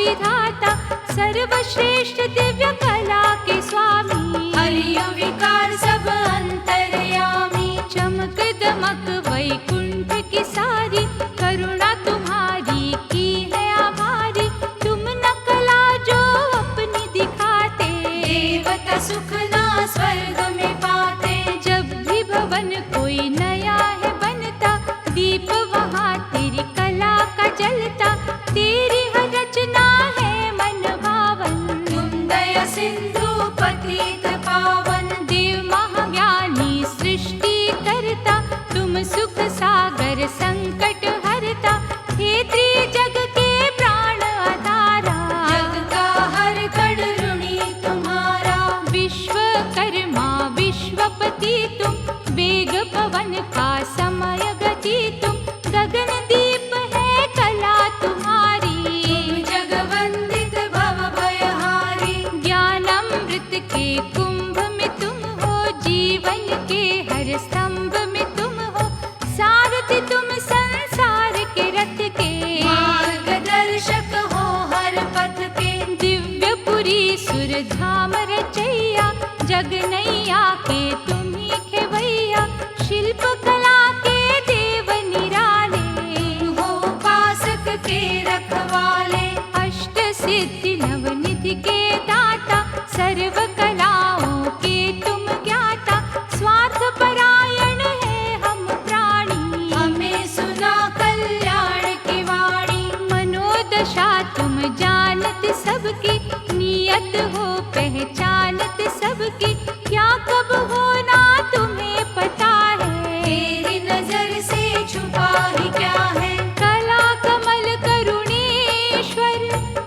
विधाता, सर्वश्रेष्ठ दिव्य कला के स्वामी, हरियो विकार सब अंतर्यामी। चमक दमक वैकुंठ की सारी, करुणा तुम्हारी की है आभारी। तुम न कला जो अपनी दिखाते, देवता सुख ना स्वर्ग में पाते। जब भी भवन कोई नया है बनता, दीप वहाँ तेरी कला का जलता। तेरी हर रचना है मन भावन, तुम दया सिंधु पतित पावन। देव महाज्ञानी सृष्टि करता, तुम सुख सागर संकट हरता। हे त्रिजग के प्राण आधारा, जग का हर कण ऋणी तुम्हारा। विश्वकर्मा विश्वपति तुम, वेग पवन का समय गति तुम। गगन दीप है कला तुम्हारी, तुम जगवंदित भव भयहारी। ज्ञानामृत के कुंभ में तुम हो, जीवन के हर स्तंभ में तुम हो। सारथी तुम संसार के रथ के, मार्गदर्शक हो हर पथ के। दिव्यपुरी सुरधाम रचैया, जग नैया के तुम ही खेवैया। शिल्प कला के देव निराले, हो उपासक के रखवाले। अष्ट सिद्धि नवनिधि के दाता, सर्व कलाओं के तुम ज्ञाता। स्वार्थ परायण है हम प्राणी, हमें सुना कल्याण की वाणी। मनोदशा तुम जानत सबकी, नियत हो पहचानत सबकी। क्या कब होना तुम्हें पता है, तेरी नजर से छुपा ही क्या है। कला कमल करुणेश्वर,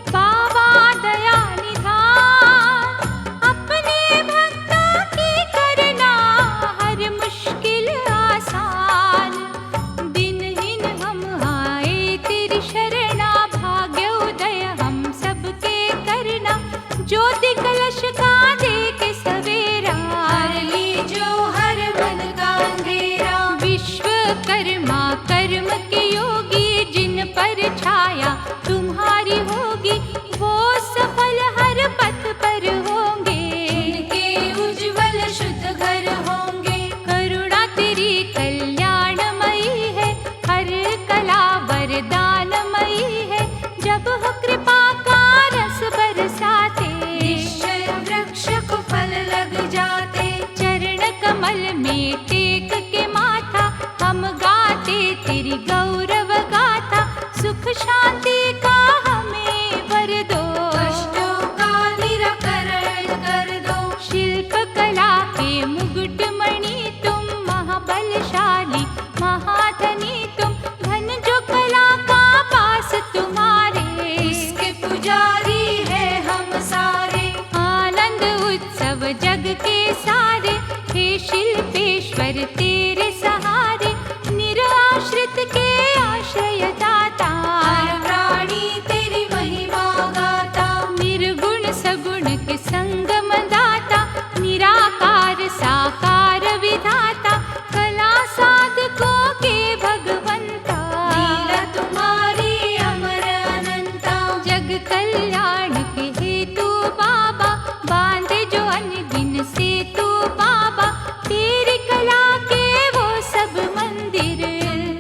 बाबा दया निधान। अपने भक्तों की करना हर मुश्किल आसान। दिनहीन हम आए तेरी शरणा, भाग्य उदय हम सबके करना। ज्योति कलश का दे के सवेरा, हर ली जो हर मन का अंधेरा। विश्वकर्मा कर्म के योगी, जिन पर छाया तुम्हारी होगी, वो सफल हर पथ पर होंगे। उनके उज्जवल शुद्ध घर होंगे। करुणा तेरी कल्याणमयी है, हर कला वरदानमयी है। जब हो कृपा का रस बरसाते, निश्चय वृक्ष को फल लग जाते। चरण कमल में टेक के माथा, हम गाते तेरी गौरव गाथा। सुख शांति का हमें वर दो, कष्टों का निराकरण कर दो। शिल्प कला के मुकुट मणि तुम, महाबलशाली महाधनी तुम। धन जो कला का पास तुम्हारे, उसके पुजारी है हम सारे। आनंद उत्सव जग के सारे। हे शिल्पेश्वर तेरे सहारे, निराश्रित के आश्रय दाता। हर प्राणी तेरी महिमा गाता। निर्गुण सगुण के संगम दाता, निराकार साकार विधाता। कला साधकों के भगवंता, लीला तुम्हारी अमर अनंता। जग कल्याण के हेतु बाबा, बांधे जो अनगिन सेतु बाबा। तेरी कला के वो सब मंदिर,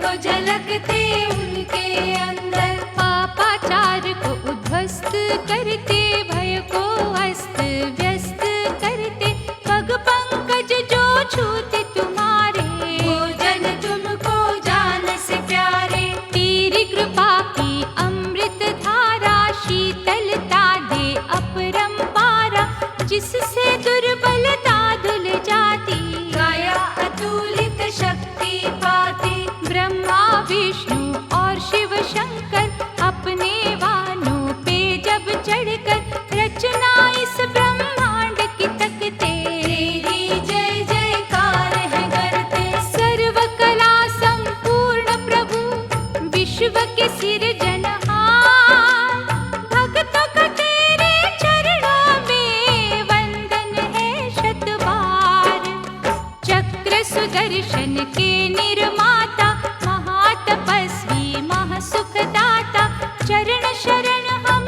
को झलकते उनके अंदर। पापाचार को उद्ध्वस्त करते, भय को अस्त व्यस्त करते। पग पंकज जो छूते तुम्हारे, वो जन तुमको जान से प्यारे। तेरी कृपा की अमृत धारा, शीतलता दे अपरंपारा। जिससे दुर्बलता धुल जाती, काया अतुलित शक्ति पाती। ब्रह्मा विष्णु और शिव शंकर, अपने वानों पे जब चढ़कर, रचना इस ब्रह्मांड की तकते। तेरी जय जयकार है करते। सर्व कला संपूर्ण प्रभु, विश्व के सिरजनहार। भक्तों का तेरे चरणों में वंदन है शतबार। चक्र सुदर्शन के निर्माता, महातपस्वी महासुखदाता। चरण शरण हम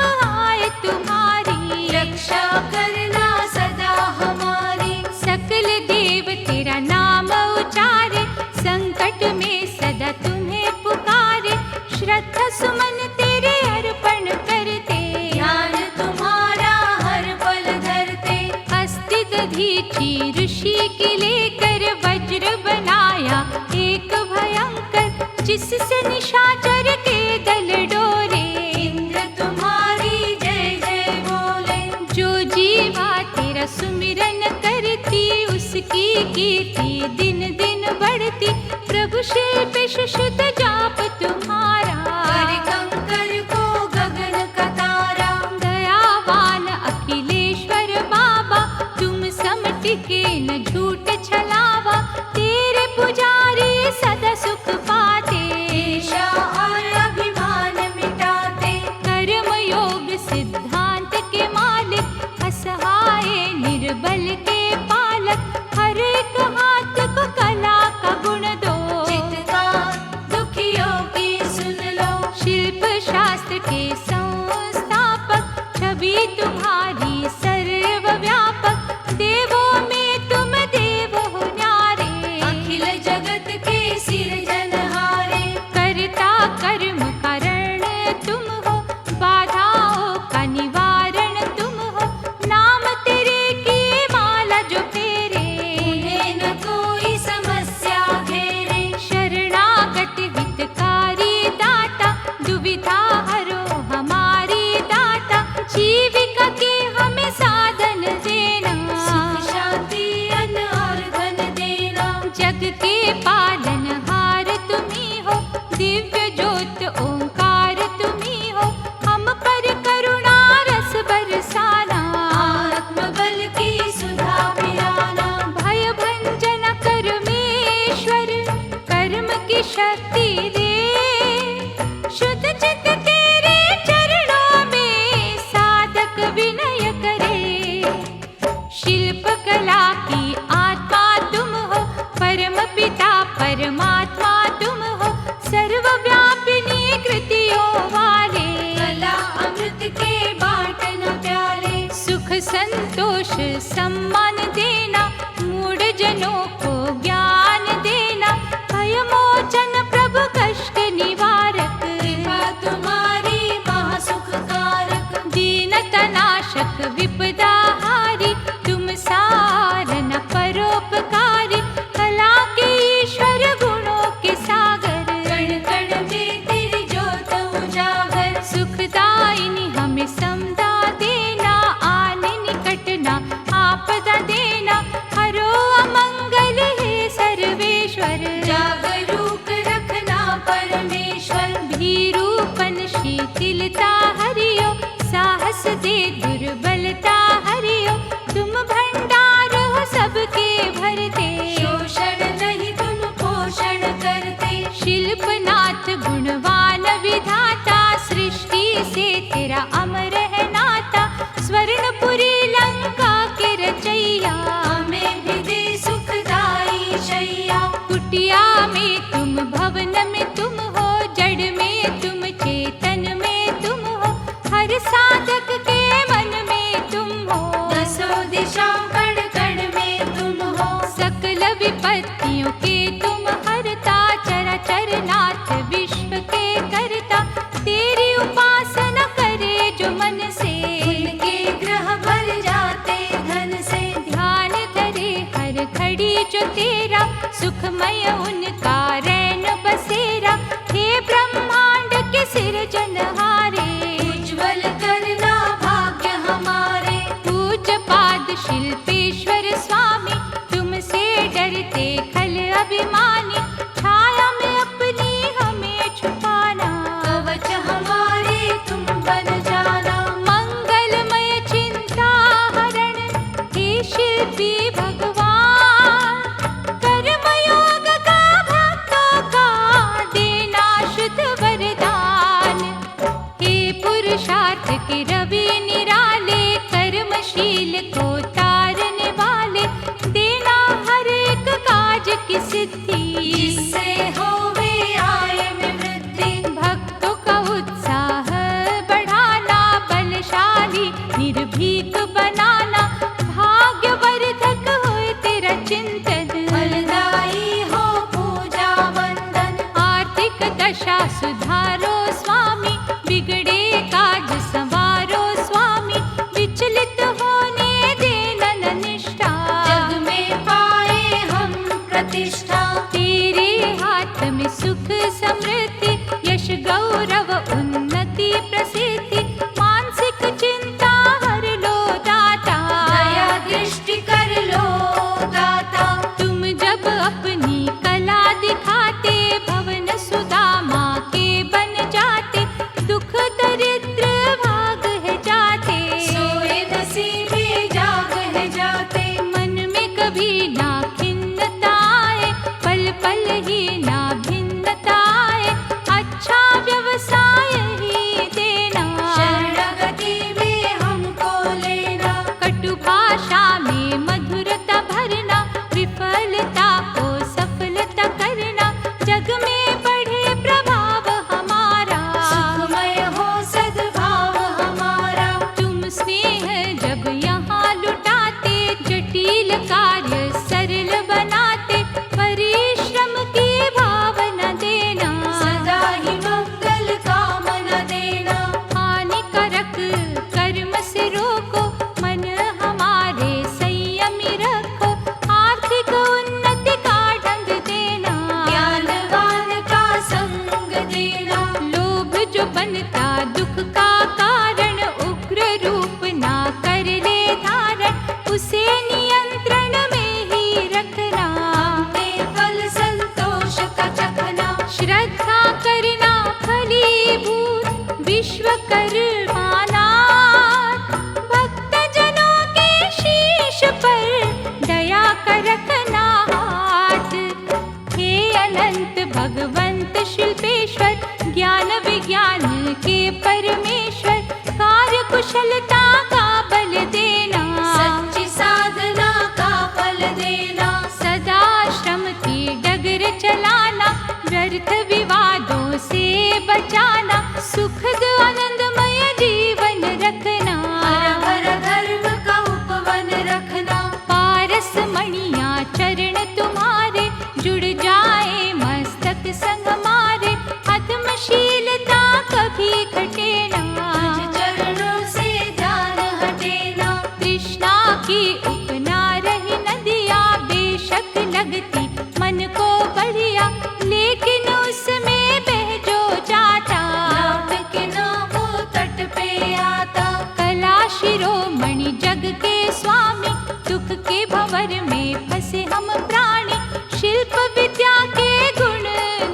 रक्षा करना सदा हमारी। सकल देव तेरा नाम उचारे, संकट में सदा तुम्हें पुकारे। श्रद्धा सुमन तेरे अर्पण करते, ध्यान तुम्हारा हर पल धरते। अस्ति दधीचि ऋषि की लेकर वज्र बनाया एक भयंकर, जिससे निशाचर के दल डोरे। इंद्र तुम्हारी जय जय बोले, जो जीवा तेरा सुमिरन करती, उसकी कीर्ति दिन दिन बढ़ती। प्रभु शिल्पेश शुद्ध जाप तुम्हारा, कर कंकर को गगन का तारा। दयावान अखिलेश्वर बाबा, तुम समटिके न झूठ छलावा। तेरे पुजारी सदा सुख पाते, ईर्ष्या और अभिमान मिटाते। कर्म योग सिद्धांत के मालिक, असहाय निर्बल के पालक। हर एक हाथ को कला का गुण दो, चित्तकार दुखियों की सुन लो। शिल्प शास्त्र के संस्थापक, छवि तुम्हारी सर्वव्यापक। देवों में तुम देव हो न्यारे, अखिल जगत के सिरजनहारे। करता कर्म कारण तुम हो, बाधाओं का निवारण तुम हो। नाम तेरे की माला जो फेरे, उन्हें न कोई समस्या घेरे। शरणागत हितकारी दाता, दुविधा हरो हमारी दाता। जीविका के हमें साधन देना, सुख शांति अन्न और धन देना। जग के पालनहार तुम्ही हो, दिव्य ज्योत ओंकार तुम्ही हो। हम पर करुणा रस बरसाना, आत्मबल की सुधा पिलाना। भय भंजन कर्मेश्वर, कर्म की शक्ति दे। शुद्ध चित्त तेरे चरणों में साधक विनय करे। शिल्प कला की आत्मा तुम हो, परम पिता परमात्मा तुम हो। सर्वव्यापिनी कृतियों वाले, कला अमृत के बांटना प्याले। सुख संतोष सम्मान देना, मूढ़ जनों को ज्ञान देना। भय मोचन प्रभु कष्ट निवारक, कृपा तुम्हारी महासुख कारक। दीनता नाशक विपदा हारी, तुम सारन परोपकारी। कला के ईश्वर गुणों के सागर, कण कण में तेरी ज्योत उजागर। सुखदायिनी हमें समदा देना, आने निकट ना आपदा देना। हरो अमंगल हे सर्वेश्वर, जागरूक रखना परमेश्वर। भीरूपन शीतलता हरियो, साहस दे दुर्बलता हरियो। तुम भंडार हो सबके भरते, शोषण नहीं तुम पोषण करते। शिल्पनाथ गुणवान विधाता, सृष्टि से तेरा अमर है नाता। स्वर्णपुरी लंका के रचैया, हमें भी दे सुखदाई शैया। कुटिया में तुम, भवन में तुम हो। जड़ में तुम, चेतन में तुम हो। हर साधक के मन में तुम हो, दसों दिशाओं कण कण में तुम हो। सकल विपत्तियों के तुम हरता। चराचर नाथ विश्व के करता, तेरी उपासना करे जो मन से। उनके ग्रह भर जाते धन से। ध्यान धरे हर घड़ी जो तेरा, सुखमय उनका रैन बसेरा। हे ब्रह्मांड के सिरजनहारे, उज्ज्वल करना भाग्य हमारे। पूज्य पाद शिल्पेश्वर स्वामी, तुमसे डरते खल अभिमानी। छाया में अपनी हमें छुपाना, कवच हमारे तुम बन जाना। मंगलमय चिंता हरण, हे शिल्पी भगवान। कर्मयोग का भक्तों का देना शुद्ध वरदान। हे पुरुषार्थ के रवि निराले, कर्मशील को तारने वाले। देना हर एक काज की सिद्धि, जिससे होवे आय में वृद्धि। भक्तों का उत्साह बढ़ाना। बलशाली निर्भीक बना प्रतिष्ठा। तेरे हाथ में सुख समृद्धि, यश गौरव उन्नति प्रसिद्धि, मानसिक चिंता हर लो दाता, दया दृष्टि कर लो दाता। तुम जब अपनी कला दिखाते, भवन सुदामा के बन जाते, दुख दरिद्र भाग है जाते, सोए नसीबे जाग है जाते। मन में कभी ना खिन्नता आए, पल पल ही ना भिन्नता आए, अच्छा व्यवसाय ही देना, शरणागति में हमको लेना। कटु भाषा में मधुरता भरना, विफलता को सफलता करना, जग में बढ़े प्रभाव हमारा, सुखमय हो सद्भाव हमारा। तुम स्नेह जब यहाँ लुटाते, जटिल कार्य सरल बनाते, परिश्रम की भावना देना, सदा ही मंगल कामना देना। हानिकारक कर्म से रोको, मन हमारे संयमी रखो, आर्थिक उन्नति का ढंग देना, ज्ञानवान का संग देना। लोभ जो बनता दुख का कारण, उग्र रूप ना कर ले धारण, उसे नियंत्रण में ही रखना, अपने फल संतोष का चखना। श्रद्धा करना फलीभूत विश्वकर्माना, भक्त जनों के शीश पर दया कर रखना हाथ, हे अनंत भगवंत शिल्पेश्वर, ज्ञान विज्ञान के परमेश्वर, कार्य कुशलता का बल देना, सच्ची साधना का फल देना। सदा श्रम की डगर चलाना, व्यर्थ विवादों से बचाना, सुखद आनंदमय जीवन रखना, हर हर धर्म का उपवन रखना। पारस मणिया चरण तुम्हारे, जुड़ जाए मस्तक संग हमारे, अधमशीलता कभी घटे ना, तुझ चरणों से ध्यान हटे ना। तृष्णा की उपना रही नदिया, बेशक लगती मन को बढ़िया, लेकिन उसमें बह जो जाता, लौट के ना वो तट पे आता। कला शिरोमणि जग के स्वामी, दुख के भंवर में फंसे हम प्राणी, शिल्प विद्या के गुण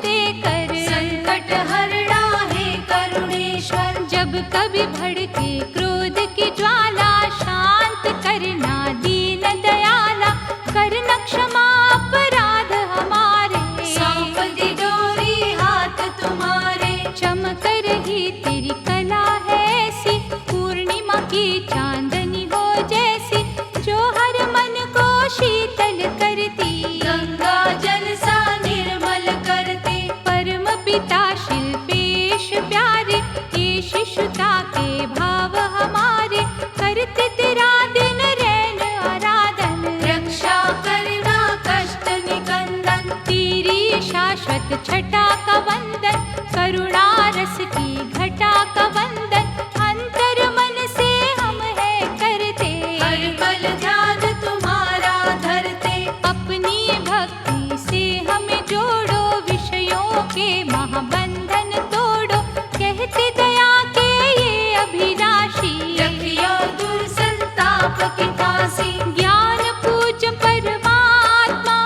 देकर, संकट हरना है करुणेश्वर। जब कभी भड़के क्रोध की ज्वाला, शांत करना दीन दयाला, करना क्षमा अपराध हमारे, सौंप दी डोरी हाथ तुम्हारे। चमक रही तेरी कला है ऐसी, पूर्णिमा की चांदनी हो जैसी, जो हर मन को शीतल करती, गंगा जल सा निर्मल करते। परम पिता शिल्पेश प्यारे, ये शिशुता के भाव हमारे, करते तेरा दिन रैन आराधन, रक्षा करना कष्ट निकंदन। तेरी शाश्वत छटा का वंदन, करुणा रस की घटा का वंदन, अंतर मन से हम है करते, हर पल ध्यान तुम्हारा धरते। अपनी भक्ति से हमें जोड़ो, विषयों के महाबंधन तोड़ो, कहते दया के ये अभिलाषी, रखियो दूर संताप की फांसी। ज्ञान पूज परमात्मा,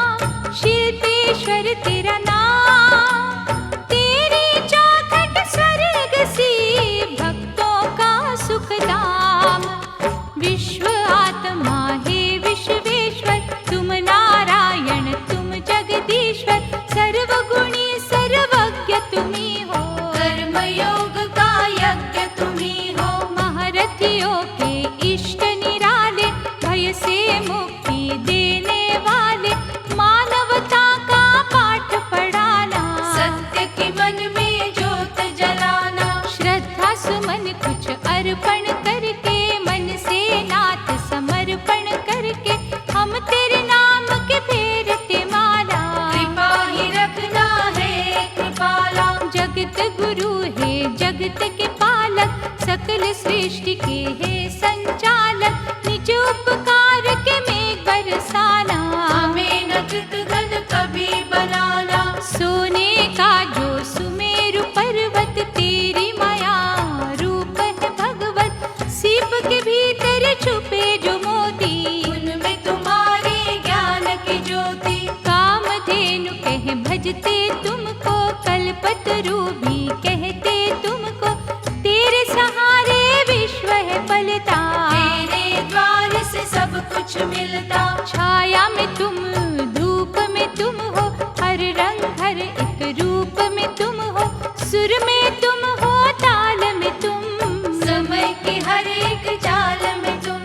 शिल्पेश्वर तेरा नाम, तेरी चौखट स्वर्ग सी, भक्तों का सुख धाम, विश्व आत्मा हे विश्वेश्वर, तुम नारायण तुम जगदीश्वर, सर्वगुणी सर्वज्ञ तुम्ही हो, कर्मयोग का यज्ञ तुम्ही हो। महारथियों के इष्ट निराले, भय से मुक्ति देने वाले, मानवता का पाठ पढ़ाना, सत्य के मन में ज्योत जलाना। श्रद्धा सुमन कुछ अर्पण करके, मन से नाथ समर्पण करके, हम तेरे नाम के फेरते माला, कृपा ही रखना है कृपाला। जगत गुरु है जगत के पालक, सकल सृष्टि के है संचालक, निज उपकार के मेघ बरसाना, हमें न कृत घन कभी भजते तुमको, कल्पतरु भी कहते तुमको। तेरे सहारे विश्व है पलता, तेरे द्वार से सब कुछ मिलता। छाया में तुम, धूप में तुम हो, हर रंग हर एक रूप में तुम हो। सुर में तुम हो, ताल में तुम, समय की हर एक चाल में तुम।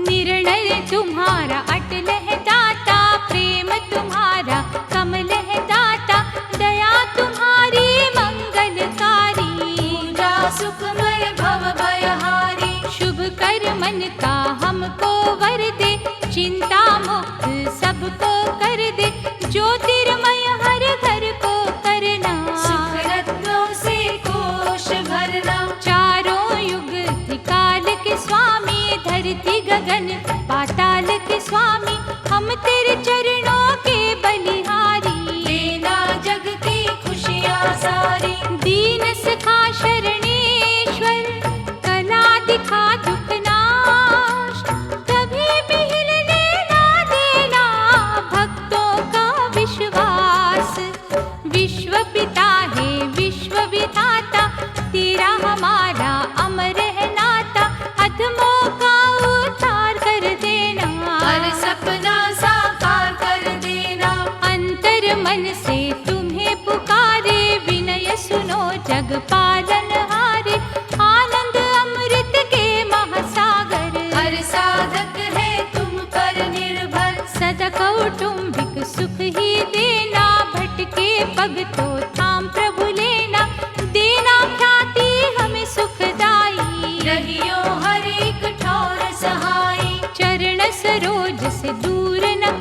निर्णय तुम्हारा अटल है दाता, प्रेम तुम्हारा कमल है दाता। दया तुम्हारी मंगलकारी, पूजा सुखमय भव भयहारी। शुभ कर मन का हमको वर दे, चिंता मुक्त सबको कर दे। ज्योतिर्मय हर घर को करना, सुख रत्नों से कोश भरना। चारों युग त्रिकाल के स्वामी, धरती गगन पाताल के स्वामी। हम तेरे चरणों के बलिहारी, देना जग की खुशियाँ सारी। दीन सखा शरणेश्वर, कला दिखा दुख नाश। कभी भी हिलने ना देना भक्तों का विश्वास। विश्व पिता है विश्व विधाता, तेरा हमारा अमर है नाता। अधमों का उद्धार कर देना, हर सपना साकार कर देना। अंतर मन से तुम्हें पुकारे, विनय सुनो जग पालन हारे। आनंद अमृत के महासागर, हर साधक है तुम पर निर्भर। सदा कौटुंबिक सुख ही देना, भटके पग तो थाम प्रभु लेना। देना ख्याति हमें सुखदाई, रहियो हर एक ठौर सहाई। चरण सरोज से दूर न